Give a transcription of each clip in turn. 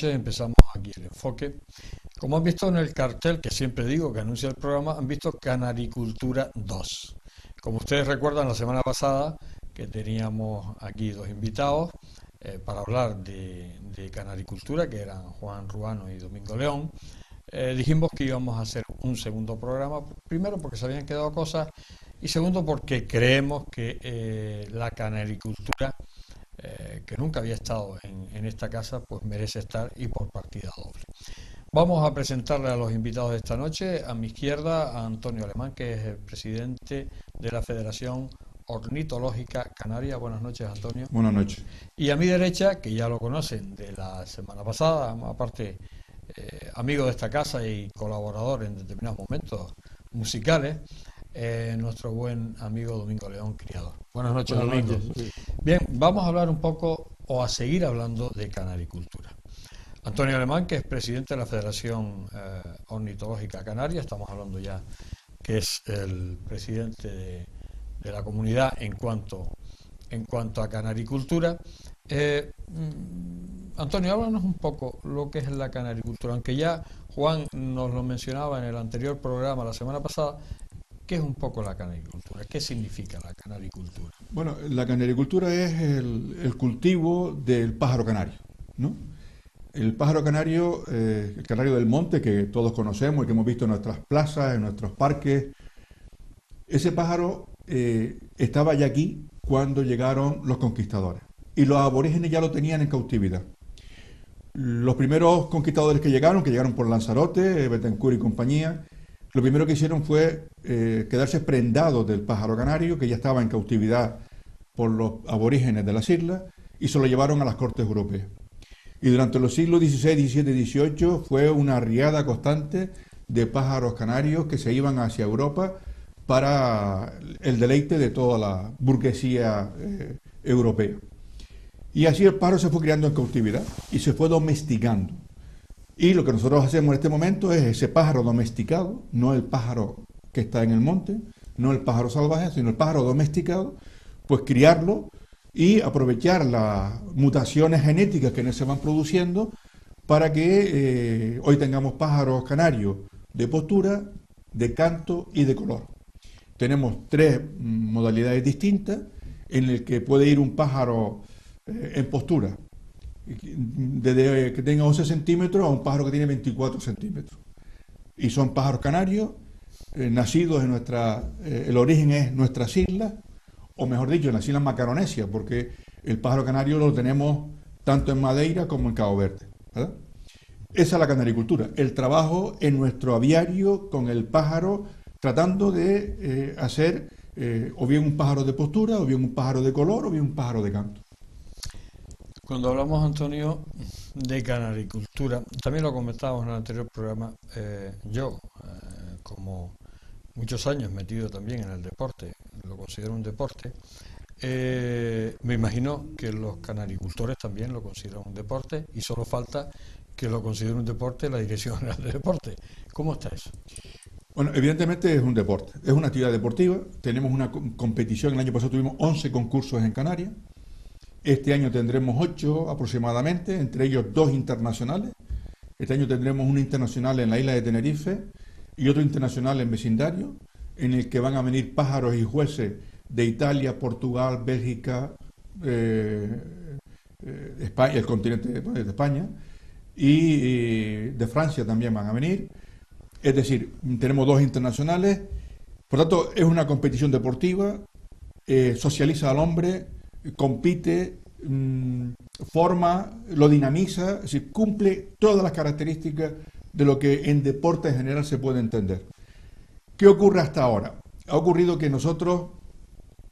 noches empezamos aquí el enfoque. Como han visto en el cartel, que siempre digo que anuncia el programa, han visto Canaricultura 2. Como ustedes recuerdan, la semana pasada que teníamos aquí dos invitados para hablar de canaricultura, que eran Juan Ruano y Domingo León, dijimos que íbamos a hacer un segundo programa, primero porque se habían quedado cosas y segundo porque creemos que la canaricultura, que nunca había estado en esta casa, pues merece estar y por partida doble. Vamos a presentarle a los invitados de esta noche. A mi izquierda, a Antonio Alemán, que es el presidente de la Federación Ornitológica Canaria. Buenas noches, Antonio. Buenas noches. Y a mi derecha, que ya lo conocen de la semana pasada, aparte amigo de esta casa y colaborador en determinados momentos musicales, nuestro buen amigo Domingo León, criador. Buenas noches, Domingo. Bien, vamos a hablar un poco o a seguir hablando de canaricultura. Antonio Alemán, que es presidente de la Federación Ornitológica Canaria, estamos hablando ya que es el presidente de la comunidad en cuanto a canaricultura. Antonio, háblanos un poco lo que es la canaricultura, aunque ya Juan nos lo mencionaba en el anterior programa la semana pasada. ¿Qué es un poco la canaricultura? ¿Qué significa la canaricultura? Bueno, la canaricultura es el cultivo del pájaro canario, ¿no? El pájaro canario, el canario del monte, que todos conocemos y que hemos visto en nuestras plazas, en nuestros parques, ese pájaro estaba ya aquí cuando llegaron los conquistadores. Y los aborígenes ya lo tenían en cautividad. Los primeros conquistadores que llegaron por Lanzarote, Betancourt y compañía, lo primero que hicieron fue quedarse prendados del pájaro canario, que ya estaba en cautividad por los aborígenes de las islas, y se lo llevaron a las cortes europeas. Y durante los siglos XVI, XVII y XVIII fue una riada constante de pájaros canarios que se iban hacia Europa para el deleite de toda la burguesía europea. Y así el pájaro se fue criando en cautividad y se fue domesticando. Y lo que nosotros hacemos en este momento es ese pájaro domesticado, no el pájaro que está en el monte, no el pájaro salvaje, sino el pájaro domesticado, pues criarlo y aprovechar las mutaciones genéticas que se van produciendo para que hoy tengamos pájaros canarios de postura, de canto y de color. Tenemos tres modalidades distintas en el que puede ir un pájaro en postura, desde que tenga 11 centímetros a un pájaro que tiene 24 centímetros. Y son pájaros canarios, nacidos en el origen es nuestras islas, o mejor dicho, en las Islas Macaronesias, porque el pájaro canario lo tenemos tanto en Madeira como en Cabo Verde, ¿verdad? Esa es la canaricultura, el trabajo en nuestro aviario con el pájaro, tratando de hacer o bien un pájaro de postura, o bien un pájaro de color, o bien un pájaro de canto. Cuando hablamos, Antonio, de canaricultura, también lo comentábamos en el anterior programa, yo, como muchos años metido también en el deporte, lo considero un deporte, me imagino que los canaricultores también lo consideran un deporte y solo falta que lo considere un deporte la Dirección General de Deporte. ¿Cómo está eso? Bueno, evidentemente es un deporte, es una actividad deportiva, tenemos una competición, el año pasado tuvimos 11 concursos en Canarias, este año tendremos 8 aproximadamente, entre ellos 2 internacionales, este año tendremos una internacional en la isla de Tenerife y otro internacional en vecindario, en el que van a venir pájaros y jueces de Italia, Portugal, Bélgica, España, el continente de España, y de Francia también van a venir. Es decir, tenemos 2 internacionales, por tanto es una competición deportiva, socializa al hombre, compite, forma, lo dinamiza, es decir, cumple todas las características de lo que en deporte en general se puede entender. ¿Qué ocurre hasta ahora? Ha ocurrido que nosotros,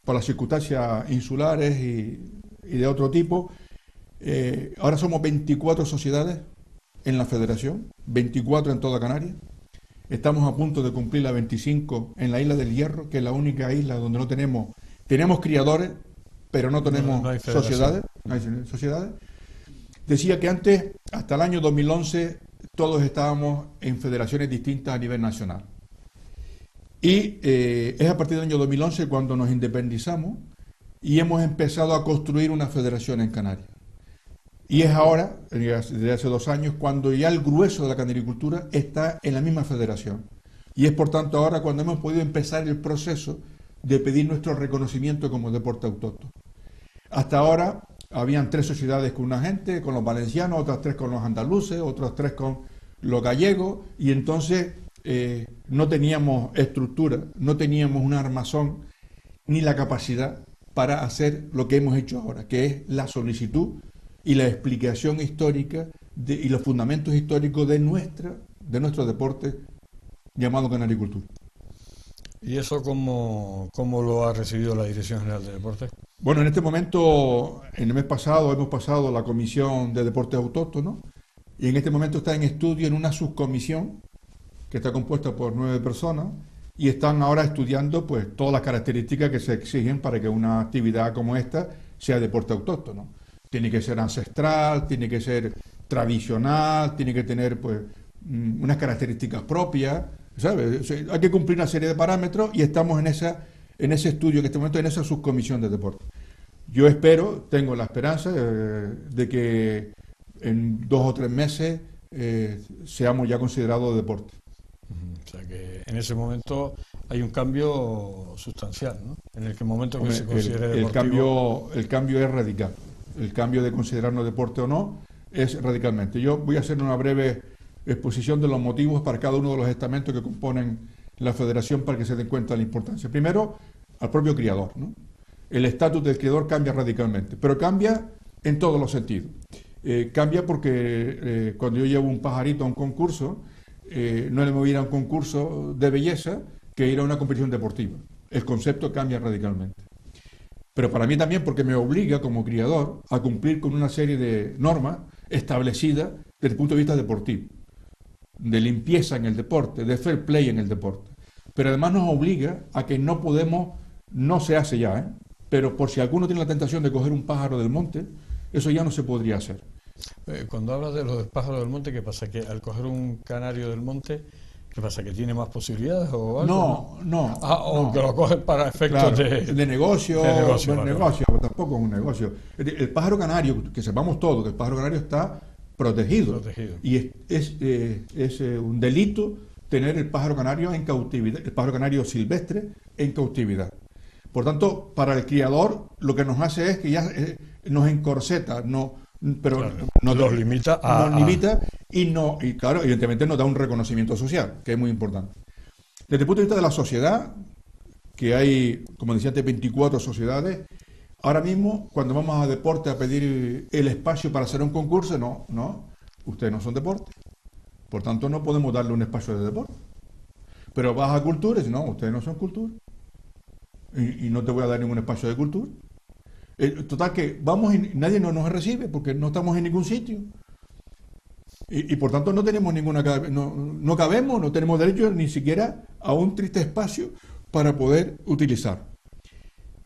por las circunstancias insulares y de otro tipo, ahora somos 24 sociedades en la federación, 24 en toda Canarias. Estamos a punto de cumplir la 25 en la isla del Hierro, que es la única isla donde no tenemos criadores, pero no tenemos no hay sociedades. No hay sociedades. Decía que antes, hasta el año 2011, todos estábamos en federaciones distintas a nivel nacional. Y es a partir del año 2011 cuando nos independizamos y hemos empezado a construir una federación en Canarias. Y es ahora, desde hace 2 años, cuando ya el grueso de la canaricultura está en la misma federación. Y es por tanto ahora cuando hemos podido empezar el proceso de pedir nuestro reconocimiento como deporte autóctono. Hasta ahora habían 3 sociedades con una gente, con los valencianos, otras 3 con los andaluces, otras 3 con los gallegos, y entonces no teníamos estructura, no teníamos un armazón ni la capacidad para hacer lo que hemos hecho ahora, que es la solicitud y la explicación histórica y los fundamentos históricos de nuestro deporte llamado canaricultura. ¿Y eso cómo lo ha recibido la Dirección General de Deportes? Bueno, en este momento, en el mes pasado, hemos pasado la Comisión de Deportes Autóctonos y en este momento está en estudio en una subcomisión que está compuesta por 9 personas y están ahora estudiando pues todas las características que se exigen para que una actividad como esta sea deporte autóctono. Tiene que ser ancestral, tiene que ser tradicional, tiene que tener pues unas características propias, ¿sabes? Hay que cumplir una serie de parámetros y estamos en ese estudio, en este momento, en esa subcomisión de deporte. Yo espero, tengo la esperanza de que en 2 o 3 meses seamos ya considerados deporte. O sea que en ese momento hay un cambio sustancial, ¿no? En el momento que se considere deportivo. El cambio es radical. El cambio de considerarnos deporte o no es radicalmente. Yo voy a hacer una breve exposición de los motivos para cada uno de los estamentos que componen la federación para que se den cuenta de la importancia. Primero, al propio criador, ¿no? El estatus del criador cambia radicalmente, pero cambia en todos los sentidos. Cambia porque cuando yo llevo un pajarito a un concurso, no le voy a ir a un concurso de belleza que ir a una competición deportiva. El concepto cambia radicalmente. Pero para mí también porque me obliga como criador a cumplir con una serie de normas establecidas desde el punto de vista deportivo, de limpieza en el deporte, de fair play en el deporte. Pero además nos obliga a que no podemos, no se hace ya, pero por si alguno tiene la tentación de coger un pájaro del monte, eso ya no se podría hacer. Cuando hablas de los pájaros del monte, ¿qué pasa? ¿Que al coger un canario del monte, qué pasa? ¿Que tiene más posibilidades o algo? No. O que lo cogen para efectos de negocio. De negocio, vale. Negocio, tampoco es un negocio. El pájaro canario, que sepamos todos que el pájaro canario está protegido. Y es un delito tener el pájaro canario en cautividad, el pájaro canario silvestre en cautividad. Por tanto, para el criador lo que nos hace es que ya nos encorseta, pero claro, nos limita y claro, evidentemente nos da un reconocimiento social, que es muy importante. Desde el punto de vista de la sociedad, que hay, como decía antes, 24 sociedades, ahora mismo, cuando vamos a deporte a pedir el espacio para hacer un concurso, no, ustedes no son deporte. Por tanto, no podemos darle un espacio de deporte. Pero vas a cultura y dices, no, ustedes no son cultura. Y no te voy a dar ningún espacio de cultura. Total que vamos y nadie nos recibe porque no estamos en ningún sitio. Y por tanto no tenemos no cabemos, no tenemos derecho ni siquiera a un triste espacio para poder utilizar.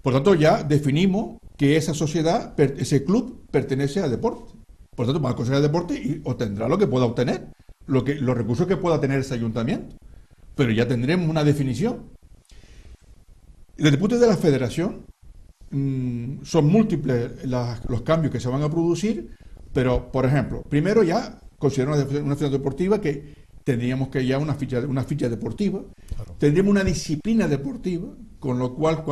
Por tanto ya definimos que esa sociedad, ese club pertenece al deporte. Por tanto va a considerar deporte y obtendrá lo que pueda obtener, los recursos que pueda tener ese ayuntamiento. Pero ya tendremos una definición. Desde el punto de vista de la federación, son múltiples los cambios que se van a producir, pero, por ejemplo, primero ya considerar una federación deportiva que tendríamos que ya una ficha deportiva, claro. Tendríamos una disciplina deportiva, con lo cual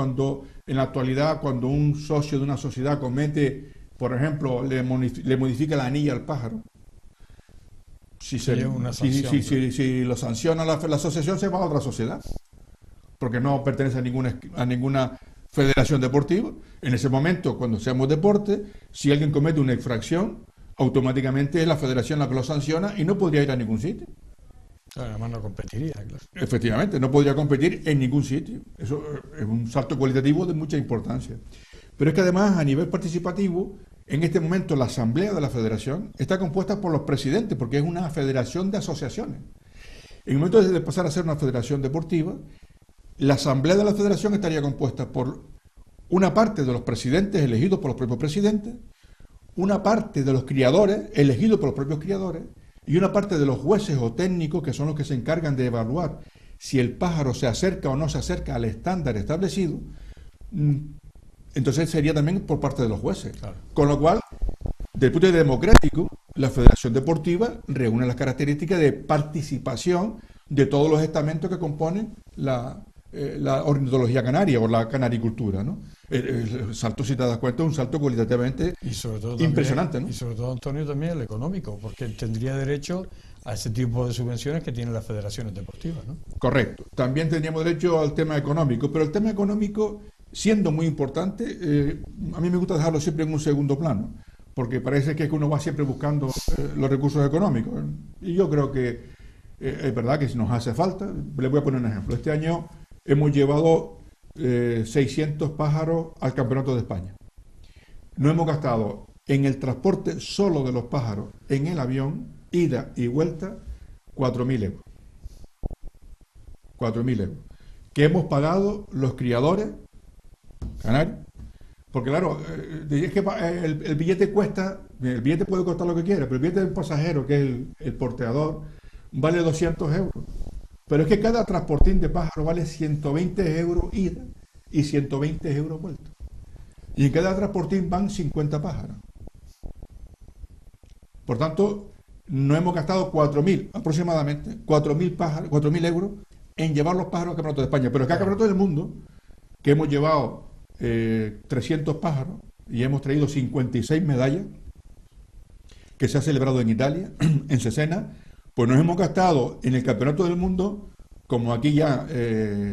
en la actualidad, cuando un socio de una sociedad comete, por ejemplo, le modifica la anilla al pájaro, si lo sanciona la asociación, se va a otra sociedad, porque no pertenece a ninguna federación deportiva. En ese momento, cuando seamos deporte, si alguien comete una infracción, automáticamente es la federación la que lo sanciona y no podría ir a ningún sitio. Además no competiría, claro. Efectivamente, no podría competir en ningún sitio. Eso es un salto cualitativo de mucha importancia. Pero es que además, a nivel participativo, en este momento la asamblea de la federación está compuesta por los presidentes, porque es una federación de asociaciones. En el momento de pasar a ser una federación deportiva, la asamblea de la federación estaría compuesta por una parte de los presidentes elegidos por los propios presidentes, una parte de los criadores elegidos por los propios criadores y una parte de los jueces o técnicos que son los que se encargan de evaluar si el pájaro se acerca o no se acerca al estándar establecido. Entonces sería también por parte de los jueces. Claro. Con lo cual, Del punto de vista democrático, la Federación Deportiva reúne las características de participación de todos los estamentos que componen la ornitología canaria o la canaricultura, ¿no? El salto, si te das cuenta, es un salto cualitativamente y sobre todo también, impresionante, ¿no? Y sobre todo, Antonio, también el económico, porque tendría derecho a ese tipo de subvenciones que tienen las federaciones deportivas, ¿no? Correcto. También tendríamos derecho al tema económico, pero el tema económico, siendo muy importante, a mí me gusta dejarlo siempre en un segundo plano, porque parece que uno va siempre buscando los recursos económicos. Y yo creo que es verdad que si nos hace falta. Les voy a poner un ejemplo. Este año hemos llevado 600 pájaros al Campeonato de España. No hemos gastado en el transporte solo de los pájaros en el avión, ida y vuelta, 4.000 euros. 4.000 euros. Que hemos pagado los criadores canarios. Porque claro, es que el billete cuesta, el billete puede costar lo que quiera, pero el billete del pasajero, que es el porteador, vale 200 euros. Pero es que cada transportín de pájaro vale 120 euros ida y 120 euros vuelta. Y en cada transportín van 50 pájaros. Por tanto, no hemos gastado 4.000, aproximadamente, 4.000 euros en llevar los pájaros al Campeonato de España. Pero es que al Campeonato del Mundo, que hemos llevado 300 pájaros y hemos traído 56 medallas, que se ha celebrado en Italia, en Cesena, pues nos hemos gastado en el Campeonato del Mundo, como aquí ya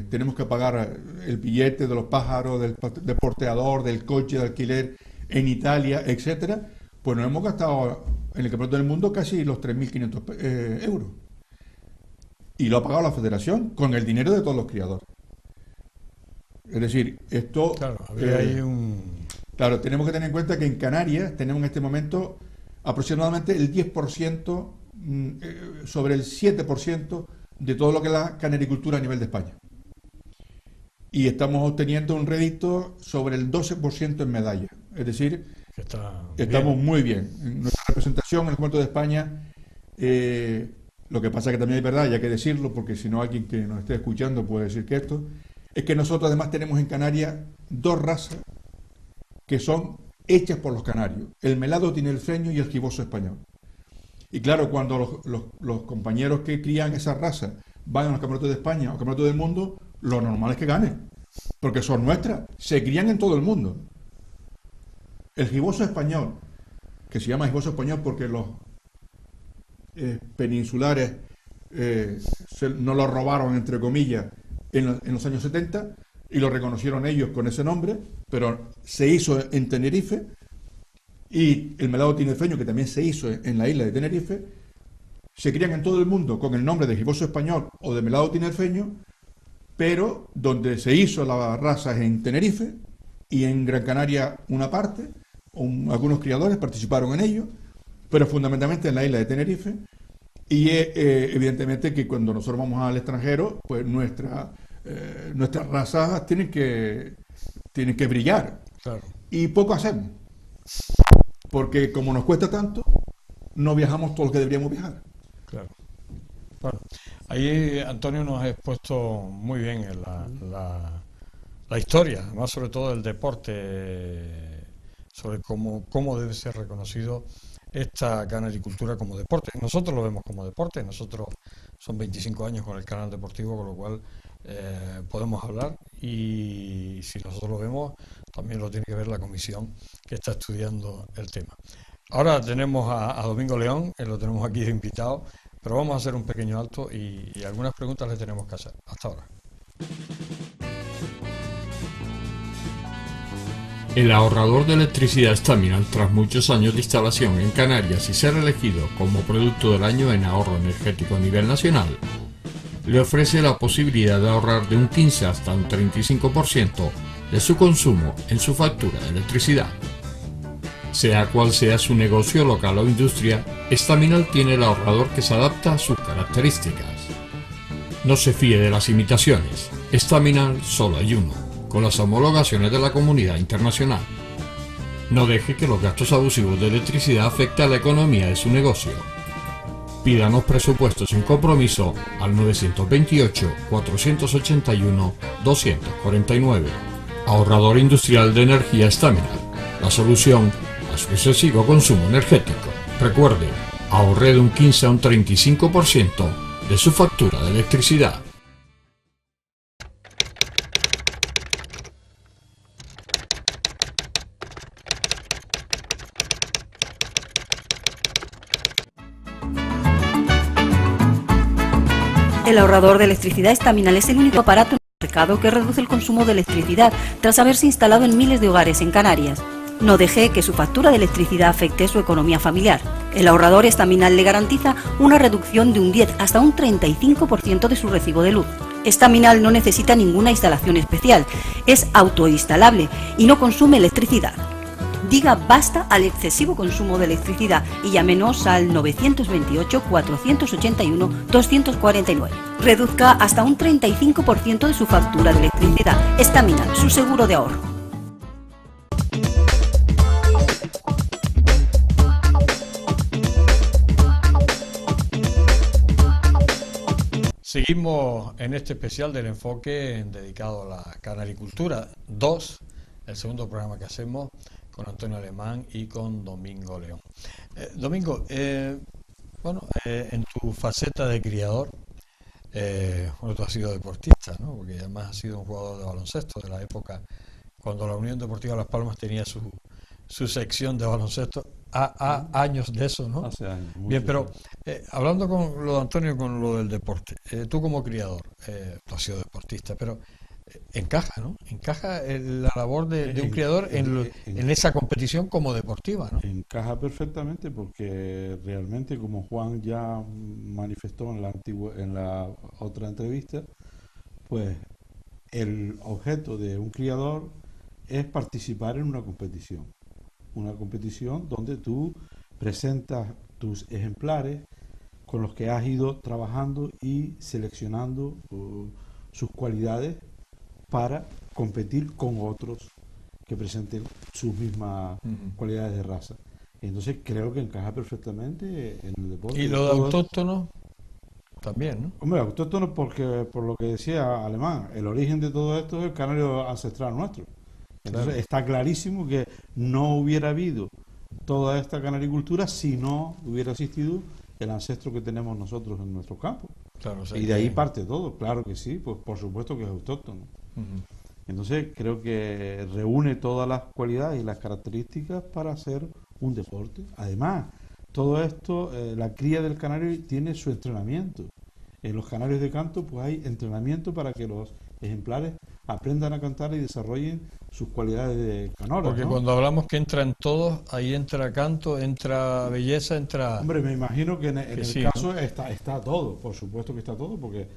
tenemos que pagar el billete de los pájaros, del porteador, del coche de alquiler en Italia, etcétera, pues nos hemos gastado en el Campeonato del Mundo casi los 3.500 euros. Y lo ha pagado la Federación con el dinero de todos los criadores. Es decir, esto... Claro, habría ahí Claro, tenemos que tener en cuenta que en Canarias tenemos en este momento aproximadamente el 10%, sobre el 7% de todo lo que es la canaricultura a nivel de España. Y estamos obteniendo un rédito sobre el 12% en medallas. Es decir, estamos muy bien. En nuestra representación en el Campeonato de España, lo que pasa que también es verdad, y hay que decirlo, porque si no alguien que nos esté escuchando puede decir que esto, es que nosotros además tenemos en Canarias dos razas que son hechas por los canarios, el melado tinerfeño y el giboso español. Y claro, cuando los compañeros que crían esa raza van a los campeonatos de España o campeonatos del mundo, lo normal es que ganen, porque son nuestras, se crían en todo el mundo. El giboso español, que se llama giboso español porque los peninsulares no lo robaron, entre comillas, en los años 70, y lo reconocieron ellos con ese nombre, pero se hizo en Tenerife, y el melado tinerfeño, que también se hizo en la isla de Tenerife, se crían en todo el mundo con el nombre de giboso español o de melado tinerfeño, pero donde se hizo la raza es en Tenerife, y en Gran Canaria una parte, algunos criadores participaron en ello, pero fundamentalmente en la isla de Tenerife. Y evidentemente que cuando nosotros vamos al extranjero, pues nuestras razas tienen que brillar. Claro. Y poco hacemos. Porque como nos cuesta tanto, no viajamos todo lo que deberíamos viajar. Claro. Bueno, ahí Antonio nos ha expuesto muy bien la historia, más sobre todo el deporte, sobre cómo debe ser reconocido esta canaricultura como deporte. Nosotros lo vemos como deporte, nosotros son 25 años con el canal deportivo, con lo cual podemos hablar, y si nosotros lo vemos, también lo tiene que ver la comisión que está estudiando el tema. Ahora tenemos a Domingo León, lo tenemos aquí de invitado, pero vamos a hacer un pequeño alto y algunas preguntas le tenemos que hacer. Hasta ahora. El ahorrador de electricidad Staminal, tras muchos años de instalación en Canarias y ser elegido como producto del año en ahorro energético a nivel nacional, le ofrece la posibilidad de ahorrar de un 15 hasta un 35% de su consumo en su factura de electricidad. Sea cual sea su negocio local o industria, Staminal tiene el ahorrador que se adapta a sus características. No se fíe de las imitaciones, Staminal solo hay uno, con las homologaciones de la comunidad internacional. No deje que los gastos abusivos de electricidad afecten a la economía de su negocio. Pídanos presupuestos sin compromiso al 928-481-249. Ahorrador industrial de energía Staminal, la solución a su excesivo consumo energético. Recuerde, ahorre de un 15 a un 35% de su factura de electricidad. El ahorrador de electricidad Estaminal es el único aparato en el mercado que reduce el consumo de electricidad tras haberse instalado en miles de hogares en Canarias. No deje que su factura de electricidad afecte su economía familiar. El ahorrador Estaminal le garantiza una reducción de un 10 hasta un 35% de su recibo de luz. Estaminal no necesita ninguna instalación especial, es autoinstalable y no consume electricidad. Diga basta al excesivo consumo de electricidad y llámenos al 928-481-249. Reduzca hasta un 35% de su factura de electricidad. Estaminal, su seguro de ahorro. Seguimos en este especial del enfoque dedicado a la canaricultura 2, el segundo programa que hacemos con Antonio Alemán y con Domingo León. Domingo, en tu faceta de criador, tú has sido deportista, ¿no? Porque además has sido un jugador de baloncesto de la época cuando la Unión Deportiva Las Palmas tenía su sección de baloncesto, años de eso, ¿no? Hace años. Bien, pero hablando con lo de Antonio, con lo del deporte, tú como criador, tú has sido deportista, pero encaja, ¿no? Encaja la labor de un criador en esa competición como deportiva, ¿no? Encaja perfectamente porque realmente, como Juan ya manifestó en la otra entrevista, pues el objeto de un criador es participar en una competición donde tú presentas tus ejemplares con los que has ido trabajando y seleccionando sus cualidades para competir con otros que presenten sus mismas cualidades de raza. Entonces creo que encaja perfectamente en el deporte. Y lo de autóctono también, ¿no? Hombre, autóctono porque, por lo que decía Alemán, el origen de todo esto es el canario ancestral nuestro. Entonces está clarísimo que no hubiera habido toda esta canaricultura si no hubiera existido el ancestro que tenemos nosotros en nuestro campo. Claro, y de ahí parte todo, claro que sí, pues por supuesto que es autóctono. Entonces creo que reúne todas las cualidades y las características para hacer un deporte. Además, todo esto, la cría del canario tiene su entrenamiento. En los canarios de canto pues hay entrenamiento para que los ejemplares aprendan a cantar y desarrollen sus cualidades de canora. Porque ¿no? cuando hablamos que entran todos, ahí entra canto, entra belleza, entra... Hombre, me imagino que en el sí, caso, ¿no? está todo, por supuesto que está todo, porque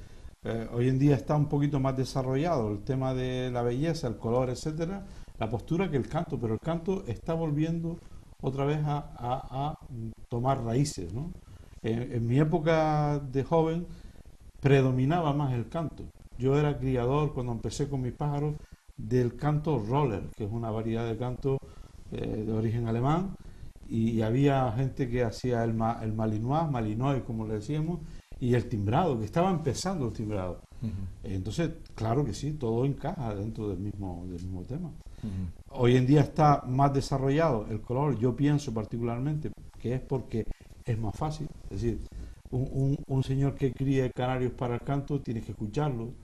hoy en día está un poquito más desarrollado el tema de la belleza, el color, etcétera, la postura que el canto, pero el canto está volviendo otra vez a tomar raíces, ¿no? En mi época de joven predominaba más el canto. Yo era criador cuando empecé con mis pájaros del canto roller, que es una variedad de canto de origen alemán, y había gente que hacía el malinois, como le decíamos, y el timbrado, que estaba empezando el timbrado. Entonces, claro que sí, todo encaja dentro del mismo tema. Hoy en día está más desarrollado el color, yo pienso particularmente que es porque es más fácil. Es decir, un señor que críe canarios para el canto tiene que escucharlo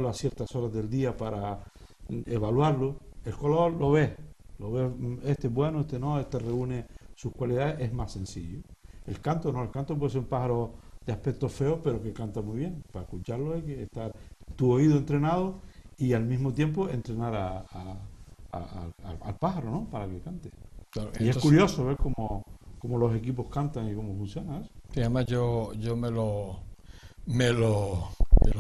a ciertas horas del día para evaluarlo. El color lo ves, este es bueno, este no, este reúne sus cualidades, es más sencillo. El canto no, el canto puede ser un pájaro de aspecto feo, pero que canta muy bien. Para escucharlo hay que estar tu oído entrenado y al mismo tiempo entrenar al pájaro, ¿no? Para que cante. Claro, y entonces, es curioso ver cómo los equipos cantan y cómo funciona eso. Sí, además yo me lo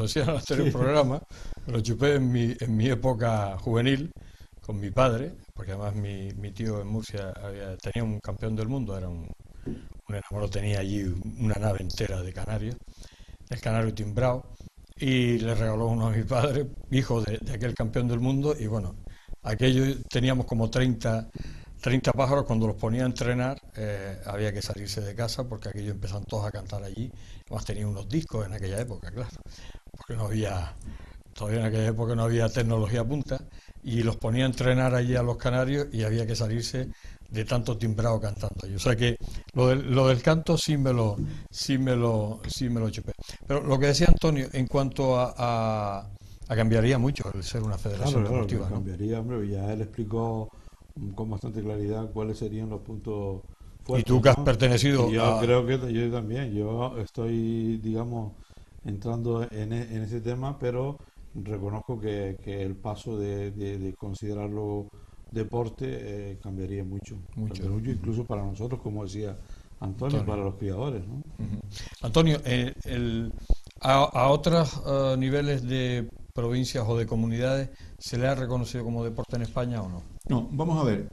decía en el anterior programa, me lo chupé en mi época juvenil con mi padre, porque además mi tío en Murcia tenía un campeón del mundo, era un enamorado, tenía allí una nave entera de canarios, el canario timbrado, y le regaló uno a mi padre, hijo de aquel campeón del mundo, y bueno, aquello teníamos como 30 pájaros. Cuando los ponía a entrenar había que salirse de casa porque aquello empezaron todos a cantar allí. Además tenía unos discos en aquella época, claro, porque no había todavía en aquella época no había tecnología punta, y los ponía a entrenar allí a los canarios y había que salirse de tanto timbrado cantando. O sea que lo del canto sí me lo chupé. Pero lo que decía Antonio, en cuanto a cambiaría mucho el ser una federación deportiva, claro, ¿no? cambiaría, hombre, ya él explicó con bastante claridad cuáles serían los puntos fuertes. Y tú que has ¿no? pertenecido Y yo a... creo que yo también, yo estoy, digamos, entrando en ese tema, pero reconozco que el paso de considerarlo deporte cambiaría mucho, incluso para nosotros, como decía Antonio, para los criadores, ¿no? Uh-huh. Antonio, a otros niveles de provincias o de comunidades, ¿se le ha reconocido como deporte en España o no? No, vamos a ver,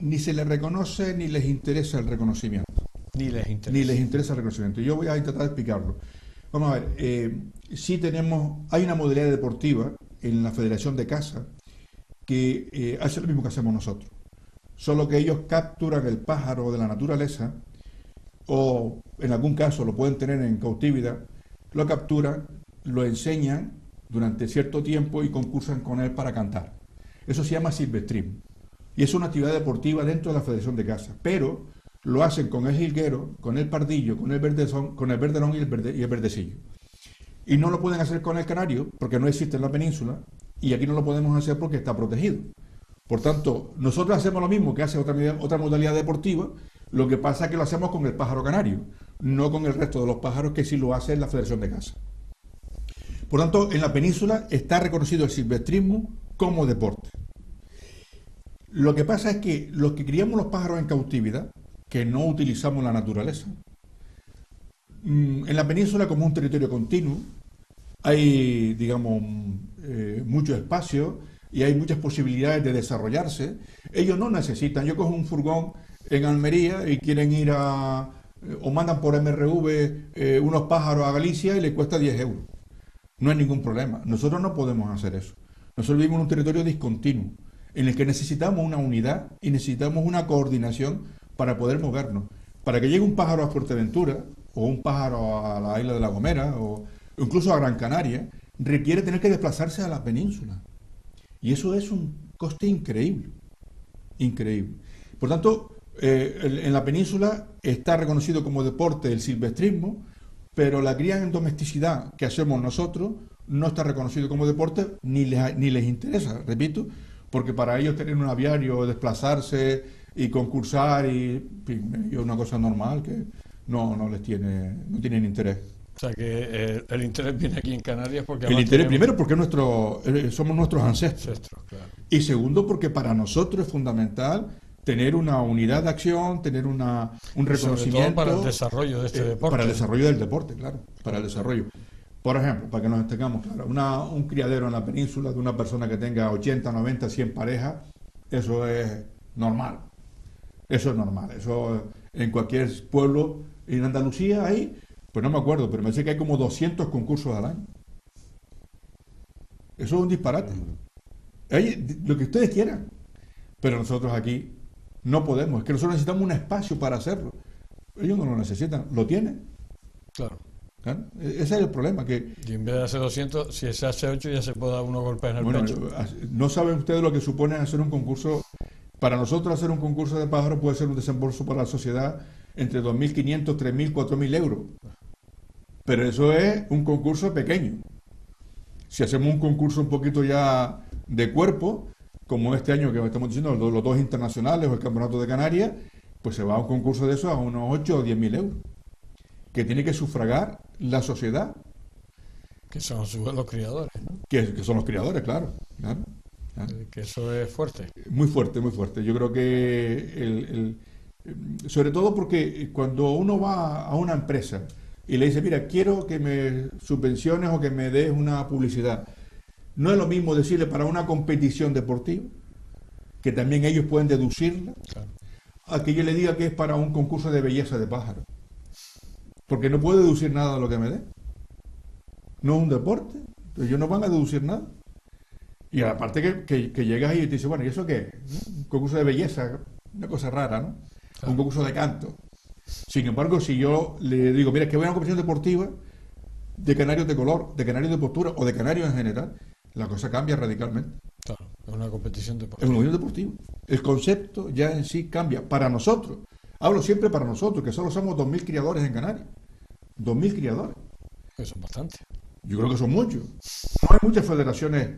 ni se les reconoce ni les interesa el reconocimiento. Ni les interesa. Ni les interesa el reconocimiento. Yo voy a intentar explicarlo. Vamos a ver, sí hay una modalidad deportiva en la Federación de Caza que hace lo mismo que hacemos nosotros. Solo que ellos capturan el pájaro de la naturaleza, o en algún caso lo pueden tener en cautividad, lo capturan, lo enseñan durante cierto tiempo y concursan con él para cantar. Eso se llama silvestrismo. Y es una actividad deportiva dentro de la Federación de Caza, pero lo hacen con el jilguero, con el pardillo, con el verdelón y el verdecillo. Y no lo pueden hacer con el canario porque no existe en la península, y aquí no lo podemos hacer porque está protegido. Por tanto, nosotros hacemos lo mismo que hace otra modalidad deportiva, lo que pasa es que lo hacemos con el pájaro canario, no con el resto de los pájaros que sí lo hace en la Federación de Caza. Por tanto, en la península está reconocido el silvestrismo como deporte. Lo que pasa es que los que criamos los pájaros en cautividad, que no utilizamos la naturaleza, en la península, como un territorio continuo, hay, digamos, mucho espacio y hay muchas posibilidades de desarrollarse. Ellos no necesitan. Yo cojo un furgón en Almería y quieren ir o mandan por MRV unos pájaros a Galicia y les cuesta 10 euros. No hay ningún problema. Nosotros no podemos hacer eso. Nosotros vivimos en un territorio discontinuo, en el que necesitamos una unidad y necesitamos una coordinación para poder movernos. Para que llegue un pájaro a Fuerteventura, o un pájaro a la isla de La Gomera, o incluso a Gran Canaria, requiere tener que desplazarse a la península. Y eso es un coste increíble. Increíble. Por tanto, en la península está reconocido como deporte el silvestrismo, pero la cría en domesticidad que hacemos nosotros no está reconocido como deporte, ni les interesa, repito, porque para ellos tener un aviario, desplazarse y concursar, y es una cosa normal que no tienen interés. O sea que el interés viene aquí en Canarias porque... El interés primero porque somos nuestros ancestros. Claro. Y segundo porque para nosotros es fundamental tener una unidad de acción, tener un reconocimiento... Sobre todo para el desarrollo de este deporte. Para el desarrollo del deporte, claro. Para el desarrollo. Por ejemplo, para que nos tengamos claro, un criadero en la península de una persona que tenga 80, 90, 100 parejas, eso es normal. Eso es normal. Eso en cualquier pueblo, en Andalucía hay, pues no me acuerdo, pero me dice que hay como 200 concursos al año. Eso es un disparate. Hay lo que ustedes quieran, pero nosotros aquí no podemos. Es que nosotros necesitamos un espacio para hacerlo. Ellos no lo necesitan, lo tienen. Claro. ¿Claro? Ese es el problema. Y en vez de hacer 200, si se hace 8 ya se puede dar uno golpe en el pecho. No saben ustedes lo que supone hacer un concurso. Para nosotros hacer un concurso de pájaros puede ser un desembolso para la sociedad entre 2.500, 3.000, 4.000 euros. Pero eso es un concurso pequeño. Si hacemos un concurso un poquito ya de cuerpo, como este año que estamos diciendo, los dos internacionales o el Campeonato de Canarias, pues se va a un concurso de esos a unos 8 o 10.000 euros, que tiene que sufragar la sociedad. Que son los criadores, ¿no? Que son los criadores, claro. Que eso es fuerte. Muy fuerte, muy fuerte. Yo creo que sobre todo porque cuando uno va a una empresa y le dice, mira, quiero que me subvenciones o que me des una publicidad, no es lo mismo decirle para una competición deportiva, que también ellos pueden deducirla, claro, a que yo le diga que es para un concurso de belleza de pájaros. Porque no puedo deducir nada de lo que me dé. No es un deporte, entonces ellos no van a deducir nada. Y aparte que llegas ahí y te dices, bueno, ¿y eso qué es? Un concurso de belleza, una cosa rara, ¿no? Claro. Un concurso de canto. Sin embargo, si yo le digo, mira, que voy a una competición deportiva, de canarios de color, de canarios de postura o de canarios en general, la cosa cambia radicalmente. Claro, es una competición Es un deportiva. movimiento deportivo. El concepto ya en sí cambia. Para nosotros, hablo siempre para nosotros, que solo somos 2.000 criadores en Canarias. 2.000 criadores. Que son bastantes. Yo creo que son muchos. No hay muchas federaciones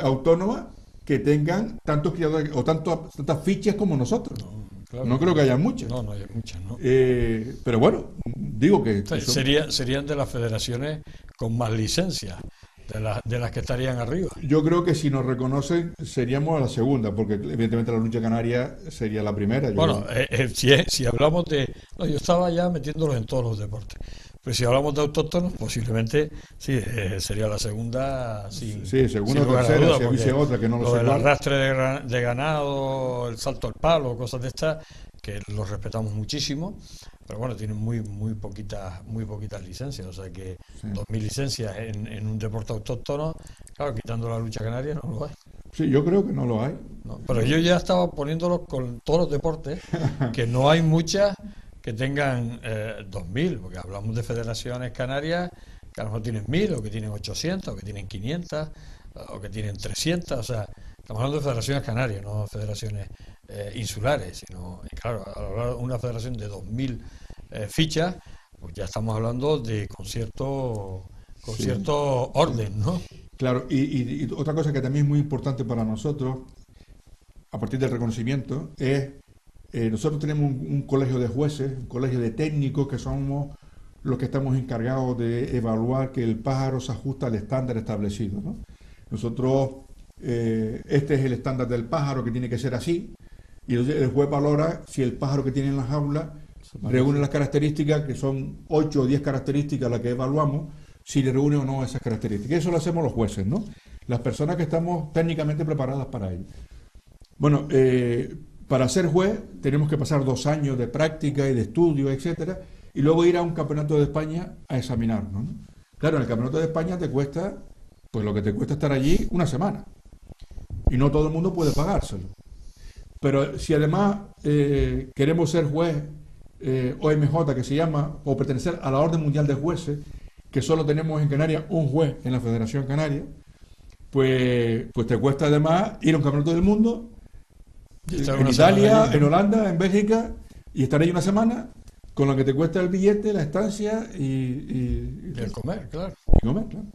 autónomas que tengan tantos criadores o tantas fichas como nosotros. No, claro. No creo que haya muchas. No, no hay muchas, ¿no? Pero bueno, digo que O sea, serían de las federaciones con más licencias, de las que estarían arriba. yo creo que si nos reconocen seríamos la segunda, porque evidentemente la lucha canaria sería la primera. Bueno, si hablamos de... No, yo estaba ya metiéndolos en todos los deportes. Pero si hablamos de autóctonos, posiblemente sí, sería la segunda sin, sí, segunda sin o lugar a tercera, duda, si porque hubiese otra que no lo lo sé del cuál. arrastre de ganado, el salto al palo, cosas de estas, que los respetamos muchísimo, pero bueno, tienen muy poquitas licencias, o sea que Sí. 2.000 licencias en un deporte autóctono, claro, quitando la lucha canaria no lo hay. Sí, yo creo que no lo hay. No, pero yo ya estaba poniéndolos con todos los deportes, que no hay muchas que tengan 2.000, porque hablamos de federaciones canarias que a lo mejor tienen 1.000, o que tienen 800, o que tienen 500, o que tienen 300, o sea, estamos hablando de federaciones canarias, no federaciones insulares, sino, claro, al hablar de una federación de 2.000 fichas, pues ya estamos hablando de con cierto orden, ¿no? Claro, y otra cosa que también es muy importante para nosotros, a partir del reconocimiento, es nosotros tenemos un colegio de jueces, un colegio de técnicos que somos los que estamos encargados de evaluar que el pájaro se ajusta al estándar establecido, ¿no? Nosotros, este es el estándar del pájaro que tiene que ser así, y el juez valora si el pájaro que tiene en la jaula reúne las características, que son 8 o 10 características las que evaluamos, si le reúne o no esas características. Eso lo hacemos los jueces, ¿no? Las personas que estamos técnicamente preparadas para ello. Bueno, para ser juez tenemos que pasar 2 años de práctica y de estudio, etcétera, y luego ir a un campeonato de España a examinarnos, ¿no? Claro, en el campeonato de España te cuesta, pues lo que te cuesta estar allí una semana, y no todo el mundo puede pagárselo. Pero si además queremos ser juez OMJ, que se llama, o pertenecer a la Orden Mundial de Jueces, que solo tenemos en Canarias un juez en la Federación Canaria, pues te cuesta además ir a un campeonato del mundo, en Italia, en Holanda, en Bélgica, y estar ahí una semana, con lo que te cuesta el billete, la estancia Y el comer, claro. y comer, claro.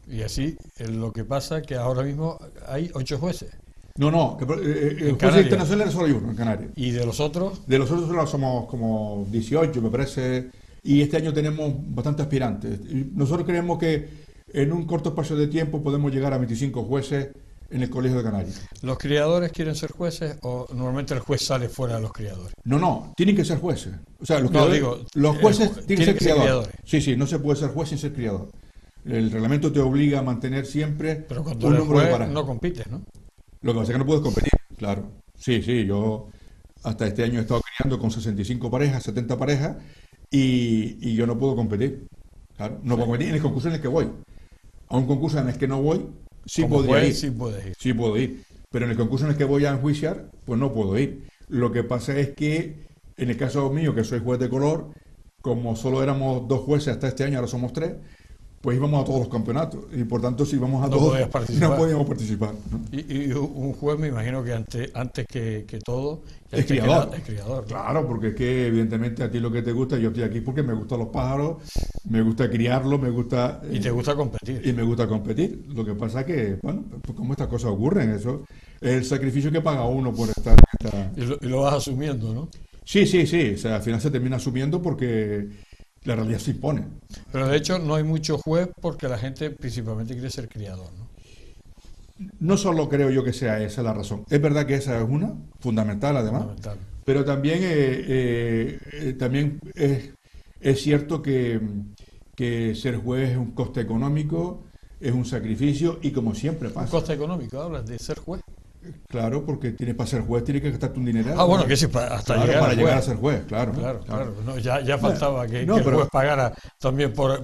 Y así, lo que pasa es que ahora mismo hay 8 jueces. No, el juez Canarias. internacional solo hay uno en Canarias. Y de los otros, De los otros solo somos como 18, me parece, y este año tenemos bastantes aspirantes. Y nosotros creemos que en un corto espacio de tiempo podemos llegar a 25 jueces en el Colegio de Canarias. ¿los criadores quieren ser jueces o normalmente el juez sale fuera de los criadores? No, tienen que ser jueces. O sea, los, No, criadores- digo, los jueces tienen tienen que ser que ser criadores. criadores. Sí, no se puede ser juez sin ser criador. El reglamento te obliga a mantener siempre Pero cuando un eres número de juez parejas. no compites, ¿no? Lo que pasa es que no puedes competir, claro. Sí, yo hasta este año he estado criando con 65 parejas, 70 parejas, y yo no puedo competir. Claro, no puedo competir en el concurso en el que voy. A un concurso en el que no voy, sí Como podría juez, ir. sí puedes ir. Sí puedo ir. Pero en el concurso en el que voy a enjuiciar, pues no puedo ir. Lo que pasa es que, en el caso mío, que soy juez de color, como solo éramos 2 jueces hasta este año, ahora somos 3, pues íbamos a todos los campeonatos. Y por tanto, si íbamos a No todos, podías participar. no podíamos participar, ¿no? Y un juez me imagino que antes que todo y Es antes que criador. nada, es criador, ¿no? Claro, porque es que evidentemente a ti lo que te gusta, yo estoy aquí porque me gustan los pájaros, me gusta criarlos, me gusta... Y te gusta competir. y me gusta competir. Lo que pasa es que, bueno, pues como estas cosas ocurren, eso es el sacrificio que paga uno por estar en esta... Y lo vas asumiendo, ¿no? Sí, o sea, al final se termina asumiendo porque la realidad se impone. Pero de hecho no hay mucho juez porque la gente principalmente quiere ser criador, ¿no? No solo creo yo que sea esa la razón. Es verdad que esa es una, fundamental además, Fundamental. pero también, también es cierto que ser juez es un coste económico, es un sacrificio y como siempre Un pasa. coste económico, hablas de ser juez. Claro, porque tienes para ser juez, tienes que gastarte un dineral. Ah, bueno, que sí, hasta Claro, llegar para al llegar a juez. ser juez, claro. Claro. No, ya faltaba que, No, que el pero- juez pagara también por...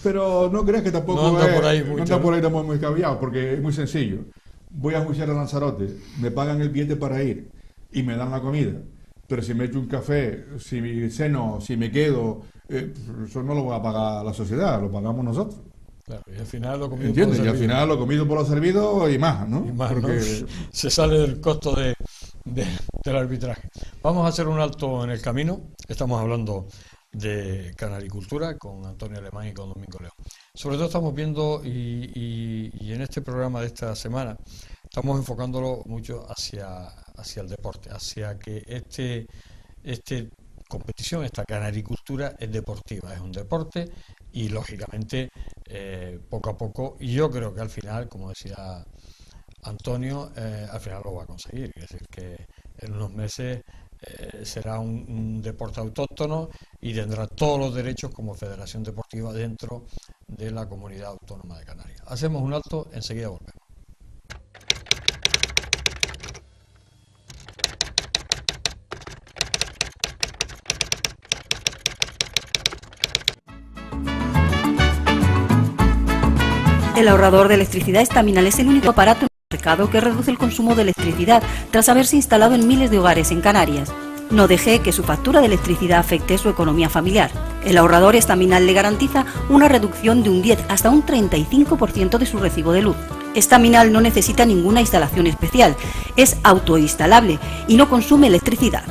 Pero no creas que tampoco No anda es- por ahí no mucho, anda ¿no? por ahí tampoco muy caviado, porque es muy sencillo. Voy a juiciar a Lanzarote, me pagan el billete para ir y me dan la comida. pero si me echo un café, si ceno, si me quedo, eso no lo va a pagar la sociedad, lo pagamos nosotros. Claro, y al final lo comido ¿Entiendes? por Y lo al servido. final lo comido por lo servido y más, ¿no? Y más, ¿no? Porque Se sale del costo del arbitraje. Vamos a hacer un alto en el camino. Estamos hablando de canaricultura con Antonio Alemán y con Domingo León. Sobre todo estamos viendo, y en este programa de esta semana, estamos enfocándolo mucho hacia el deporte, hacia que este competición, esta canaricultura es deportiva, es un deporte y lógicamente poco a poco, y yo creo que al final, como decía Antonio, al final lo va a conseguir, es decir, que en unos meses será un deporte autóctono y tendrá todos los derechos como federación deportiva dentro de la comunidad autónoma de Canarias. Hacemos un alto, enseguida volvemos. El ahorrador de electricidad Estaminal es el único aparato en el mercado que reduce el consumo de electricidad tras haberse instalado en miles de hogares en Canarias. No deje que su factura de electricidad afecte su economía familiar. El ahorrador Estaminal le garantiza una reducción de un 10 hasta un 35% de su recibo de luz. Estaminal no necesita ninguna instalación especial, es autoinstalable y no consume electricidad.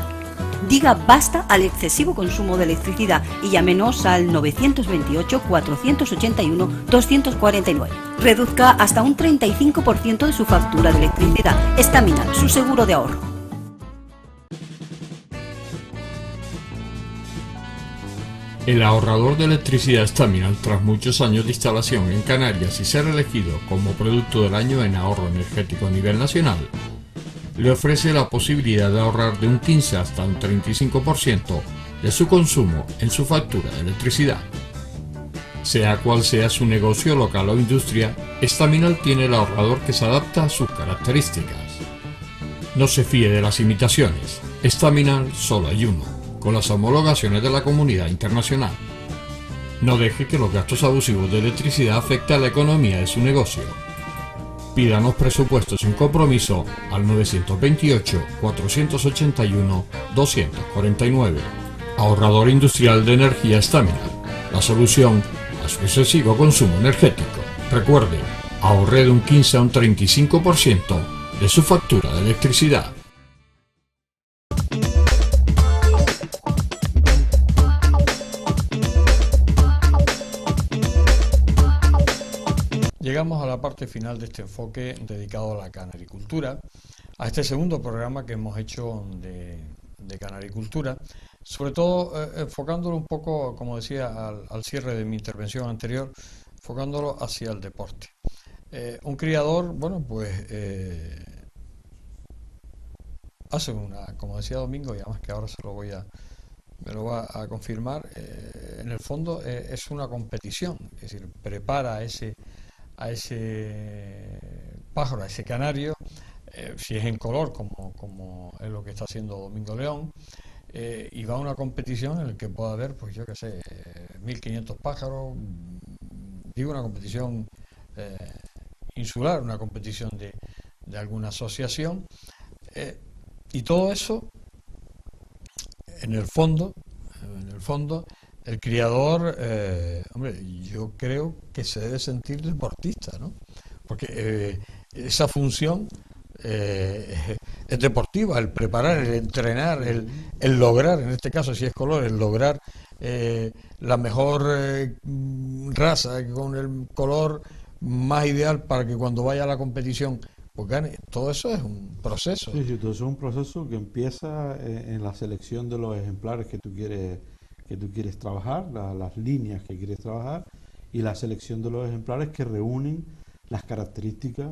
Diga basta al excesivo consumo de electricidad y llámenos al 928-481-249. Reduzca hasta un 35% de su factura de electricidad. Estaminal, su seguro de ahorro. El ahorrador de electricidad Estaminal, tras muchos años de instalación en Canarias y ser elegido como producto del año en ahorro energético a nivel nacional, le ofrece la posibilidad de ahorrar de un 15 hasta un 35% de su consumo en su factura de electricidad. Sea cual sea su negocio local o industria, Estaminal tiene el ahorrador que se adapta a sus características. No se fíe de las imitaciones, Estaminal solo hay uno, con las homologaciones de la comunidad internacional. No deje que los gastos abusivos de electricidad afecten a la economía de su negocio. Pídanos presupuestos sin compromiso al 928-481-249. Ahorrador industrial de energía Estaminal, la solución a su excesivo consumo energético. Recuerde, ahorre de un 15 a un 35% de su factura de electricidad. Llegamos a la parte final de este enfoque dedicado a la canaricultura, a este segundo programa que hemos hecho de canaricultura, sobre todo enfocándolo un poco, como decía al cierre de mi intervención anterior, enfocándolo hacia el deporte. Un criador, bueno, pues hace como decía Domingo, y además que ahora me lo va a confirmar, en el fondo es una competición, es decir, prepara a ese pájaro, a ese canario, si es en color, como es lo que está haciendo Domingo León, y va a una competición en la que pueda haber, pues yo qué sé, 1.500 pájaros, digo una competición insular, una competición de alguna asociación, y todo eso, en el fondo, el criador, hombre, yo creo que se debe sentir deportista, ¿no? Porque esa función es deportiva, el preparar, el entrenar, el lograr, en este caso si es color, el lograr la mejor raza con el color más ideal para que cuando vaya a la competición pues gane. Todo eso es un proceso. Sí, todo eso es un proceso que empieza en la selección de los ejemplares que tú quieres trabajar, las líneas que quieres trabajar, y la selección de los ejemplares que reúnen las características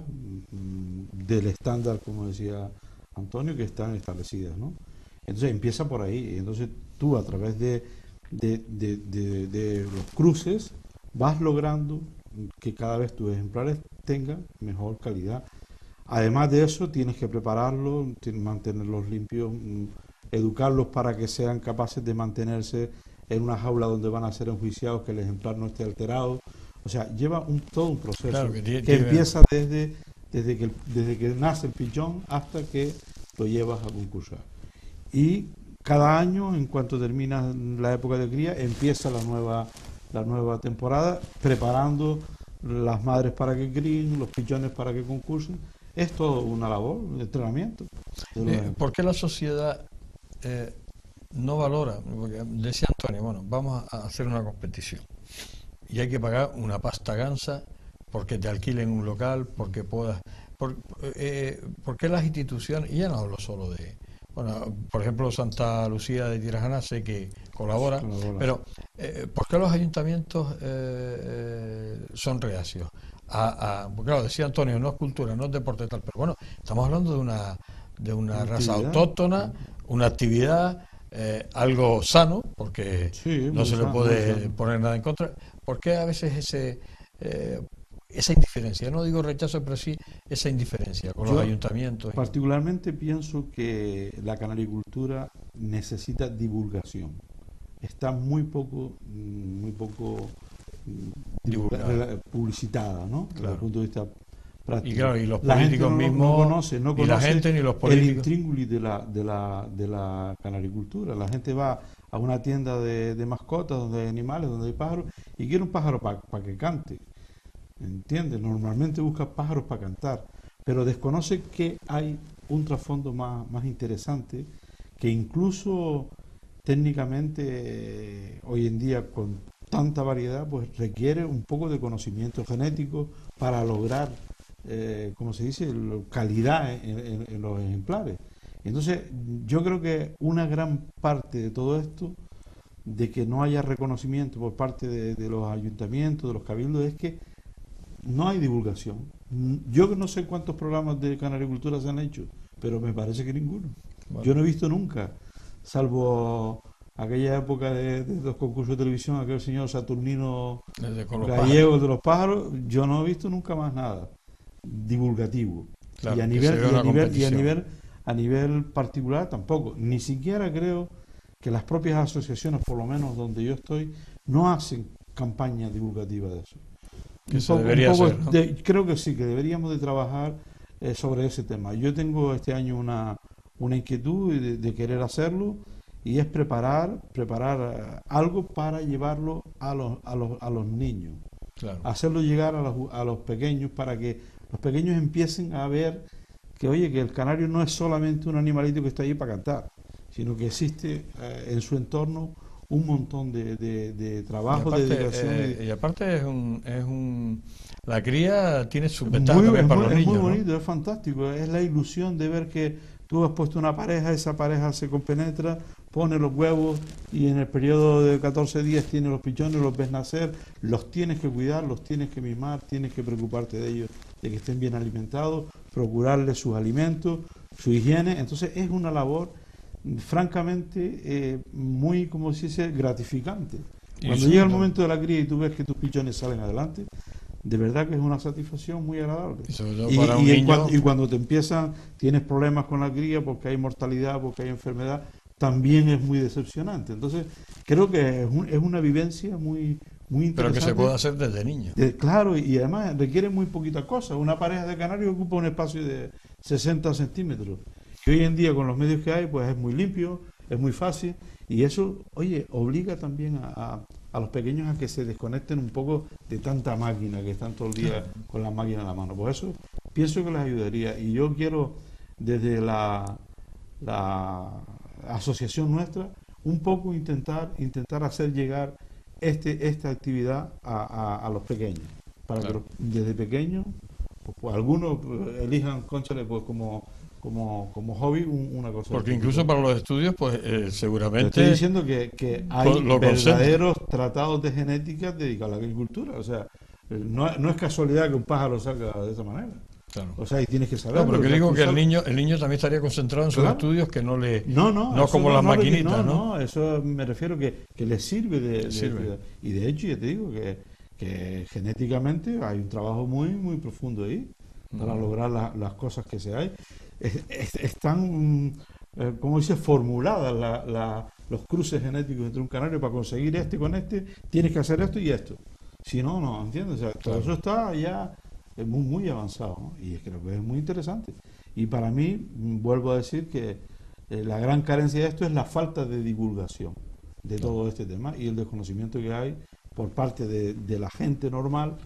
del estándar, como decía Antonio, que están establecidas, ¿no? Entonces empieza por ahí, y entonces tú a través de los cruces vas logrando que cada vez tus ejemplares tengan mejor calidad. Además de eso, tienes que prepararlos, mantenerlos limpios, educarlos para que sean capaces de mantenerse en una jaula donde van a ser enjuiciados, que el ejemplar no esté alterado. O sea, lleva todo un proceso, claro, que empieza desde que nace el pichón hasta que lo llevas a concursar. Y cada año, en cuanto termina la época de cría, empieza la nueva temporada, preparando las madres para que críen, los pichones para que concursen. Es todo una labor de entrenamiento. ¿Por qué la sociedad no valora? Porque decía Antonio, bueno, vamos a hacer una competición y hay que pagar una pasta gansa porque te alquilen un local, porque puedas... ¿Por qué las instituciones, y ya no hablo solo de... Bueno, por ejemplo, Santa Lucía de Tirajana sé que colabora, pero ¿por qué los ayuntamientos son reacios? Porque claro, decía Antonio, no es cultura, no es deporte tal, pero bueno, estamos hablando de una raza autóctona, una actividad, algo sano, porque sí, no se le puede poner nada en contra. ¿Por qué a veces esa indiferencia? No digo rechazo, pero sí esa indiferencia con los ayuntamientos. Particularmente pienso que la canaricultura necesita divulgación. Está muy poco publicitada, ¿no? Desde el punto de vista práctico. Y claro, y los políticos mismos no conoce ni la gente ni los políticos. El intríngulis de la canaricultura. La gente va a una tienda de mascotas donde hay animales, donde hay pájaros, y quiere un pájaro para que cante. ¿Entiendes? Normalmente busca pájaros para cantar, pero desconoce que hay un trasfondo más interesante, que incluso técnicamente hoy en día con tanta variedad pues requiere un poco de conocimiento genético para lograr, como se dice, calidad en los ejemplares. Entonces yo creo que una gran parte de todo esto, de que no haya reconocimiento por parte de los ayuntamientos, de los cabildos, es que no hay divulgación. Yo no sé cuántos programas de canaricultura se han hecho, pero me parece que ninguno. Bueno. Yo no he visto nunca, salvo aquella época de los concursos de televisión, aquel señor Saturnino Gallego de los pájaros, yo no he visto nunca más nada divulgativo. Claro, y a nivel particular tampoco. Ni siquiera creo que las propias asociaciones, por lo menos donde yo estoy, no hacen campaña divulgativa de eso. Creo que sí, que deberíamos de trabajar sobre ese tema. Yo tengo este año una inquietud de querer hacerlo, y es preparar algo para llevarlo a los niños. Claro. Hacerlo llegar a los pequeños, para que los pequeños empiecen a ver que, oye, que el canario no es solamente un animalito que está ahí para cantar, sino que existe en su entorno un montón de trabajo, de dedicación. Y aparte la cría tiene su ventaja para los niños. Es muy bonito, ¿no? Es fantástico. Es la ilusión de ver que tú has puesto una pareja, esa pareja se compenetra, pone los huevos y en el periodo de 14 días tiene los pichones, los ves nacer, los tienes que cuidar, los tienes que mimar, tienes que preocuparte de ellos, de que estén bien alimentados, procurarles sus alimentos, su higiene. Entonces es una labor francamente muy, como se dice, gratificante. Cuando llega el momento de la cría y tú ves que tus pichones salen adelante, de verdad que es una satisfacción muy agradable. Y cuando tienes problemas con la cría porque hay mortalidad, porque hay enfermedad, también es muy decepcionante. Entonces creo que es una vivencia muy interesante. Pero que se puede hacer desde niño. Claro, y además requiere muy poquita cosa. Una pareja de canarios ocupa un espacio de 60 centímetros. Que hoy en día con los medios que hay, pues es muy limpio, es muy fácil, y eso, oye, obliga también a los pequeños a que se desconecten un poco de tanta máquina, que están todo el día con la máquina en la mano. Por eso pienso que les ayudaría, y yo quiero desde la asociación nuestra un poco intentar hacer llegar esta actividad a los pequeños, para que desde pequeños, pues algunos elijan, cónchale, pues como hobby una cosa. Porque incluso para los estudios, pues seguramente... Estoy diciendo que hay verdaderos tratados de genética dedicados a la agricultura. O sea, no es casualidad que un pájaro salga de esa manera. Claro. O sea, y tienes que saber. No, pero que digo que el niño también estaría concentrado en sus estudios, que no como las maquinitas, ¿no? No, eso me refiero que le sirve y de hecho, ya te digo que genéticamente hay un trabajo muy, muy profundo ahí para lograr las cosas que se hay. Están, como dice, formuladas los cruces genéticos entre un canario para conseguir con tienes que hacer esto y esto. Si no, ¿entiendes? O sea, todo eso está ya muy, muy avanzado, ¿no? Y creo que es muy interesante. Y para mí, vuelvo a decir que la gran carencia de esto es la falta de divulgación de todo este tema y el desconocimiento que hay por parte de la gente normal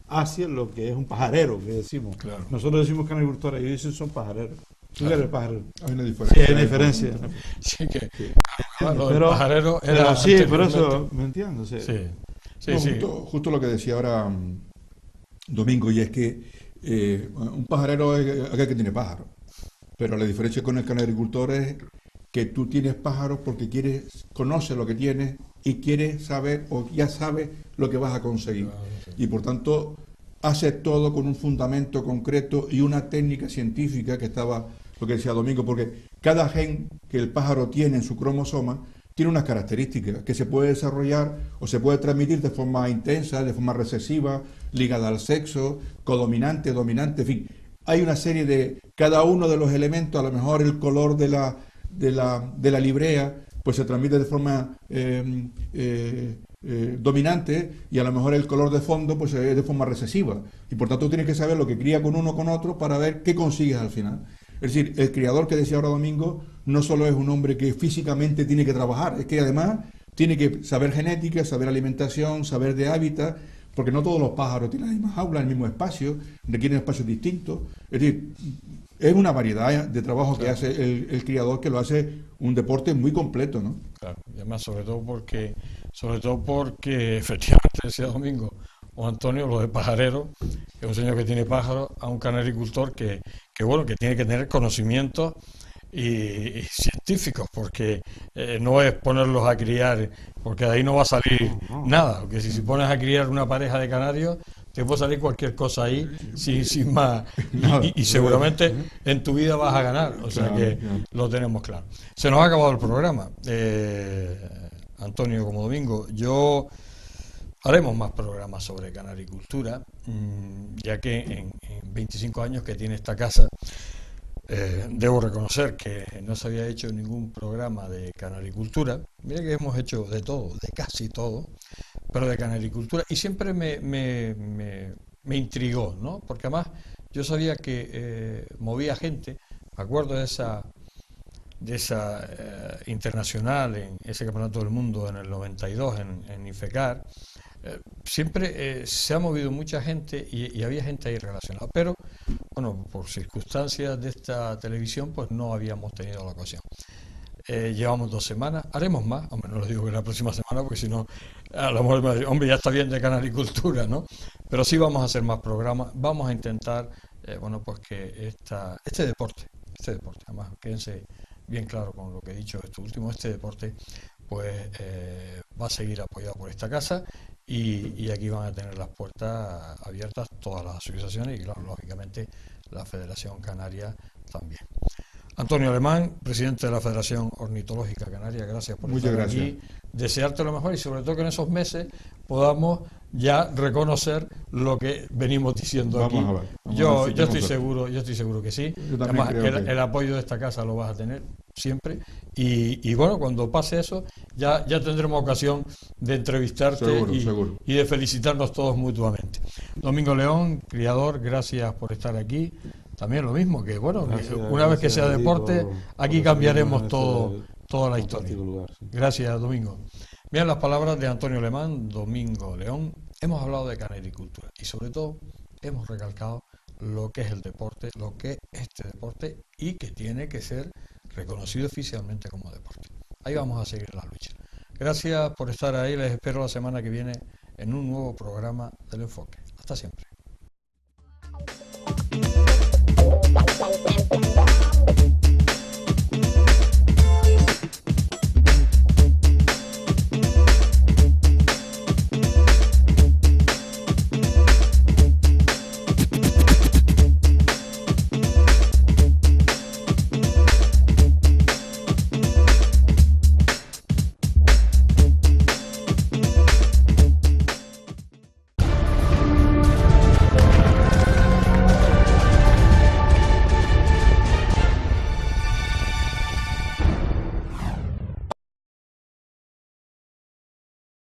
hacia lo que es un pajarero, que decimos. Claro. Nosotros decimos canaricultores y ellos dicen son pajareros. ¿Tú qué eres pajarero? Hay una Sí, diferencia. hay una diferencia. Sí, que Sí. lo del Pero- pajarero era Pero sí, por anteriormente. eso, ¿me entiendes? Sí. Sí, sí, No, sí. justo lo que decía ahora Domingo, y es que un pajarero es aquel que tiene pájaros, pero la diferencia con el canaricultor es que tú tienes pájaros porque conoces lo que tienes y quieres saber o ya sabes lo que vas a conseguir. Y por tanto, haces todo con un fundamento concreto y una técnica científica, que estaba lo que decía Domingo, porque cada gen que el pájaro tiene en su cromosoma tiene unas características que se puede desarrollar o se puede transmitir de forma intensa, de forma recesiva, ligada al sexo, codominante, dominante, en fin. Hay una serie de cada uno de los elementos, a lo mejor el color de la librea, pues se transmite de forma dominante, y a lo mejor el color de fondo pues es de forma recesiva, y por tanto tienes que saber lo que cría con uno con otro para ver qué consigues al final. Es decir, el criador que decía ahora Domingo no solo es un hombre que físicamente tiene que trabajar, es que además tiene que saber genética, saber alimentación, saber de hábitat, porque no todos los pájaros tienen la misma jaula, el mismo espacio, requieren espacios distintos. Es decir, es una variedad de trabajo que hace el criador, que lo hace un deporte muy completo, ¿no? Claro, y además sobre todo porque efectivamente decía Domingo o Antonio, lo de pajarero, que es un señor que tiene pájaros, a un canaricultor que bueno, que tiene que tener conocimientos y científicos, porque no es ponerlos a criar, porque de ahí no va a salir nada, porque si pones a criar una pareja de canarios, te puede salir cualquier cosa ahí sin más, y seguramente en tu vida vas a ganar, o sea que lo tenemos claro. Se nos ha acabado el programa, Antonio como Domingo. Haremos más programas sobre canaricultura, ya que en 25 años que tiene esta casa, debo reconocer que no se había hecho ningún programa de canaricultura. Mira que hemos hecho de todo, de casi todo, pero de canaricultura, y siempre me intrigó, ¿no? Porque además yo sabía que movía gente. Me acuerdo de esa internacional, en ese campeonato del mundo en el 92 en IFECAR. Siempre se ha movido mucha gente y había gente ahí relacionada, pero bueno, por circunstancias de esta televisión pues no habíamos tenido la ocasión. Llevamos 2 semanas, haremos más, hombre, no les digo que la próxima semana, porque si no a lo mejor me dicen, hombre, ya está bien de canaricultura, ¿no? Pero sí vamos a hacer más programas, vamos a intentar, bueno, pues que este deporte, además quédense bien claro con lo que he dicho esto último, este deporte pues va a seguir apoyado por esta casa, y aquí van a tener las puertas abiertas todas las asociaciones y, claro, lógicamente la Federación Canaria también. Antonio Alemán, presidente de la Federación Ornitológica Canaria, gracias por estar aquí. Desearte lo mejor, y sobre todo que en esos meses podamos ya reconocer lo que venimos diciendo aquí. Yo estoy seguro que sí. Además, el apoyo de esta casa lo vas a tener siempre, y bueno, cuando pase eso ya tendremos ocasión de entrevistarte seguro. Y de felicitarnos todos mutuamente. Domingo León, criador, gracias por estar aquí. También lo mismo, que bueno, una vez que sea deporte, aquí cambiaremos toda la historia. Gracias, Domingo. Miren las palabras de Antonio Alemán, Domingo León. Hemos hablado de canaricultura y sobre todo hemos recalcado lo que es el deporte, lo que es este deporte, y que tiene que ser reconocido oficialmente como deporte. Ahí vamos a seguir la lucha. Gracias por estar ahí, les espero la semana que viene en un nuevo programa del Enfoque. Hasta siempre.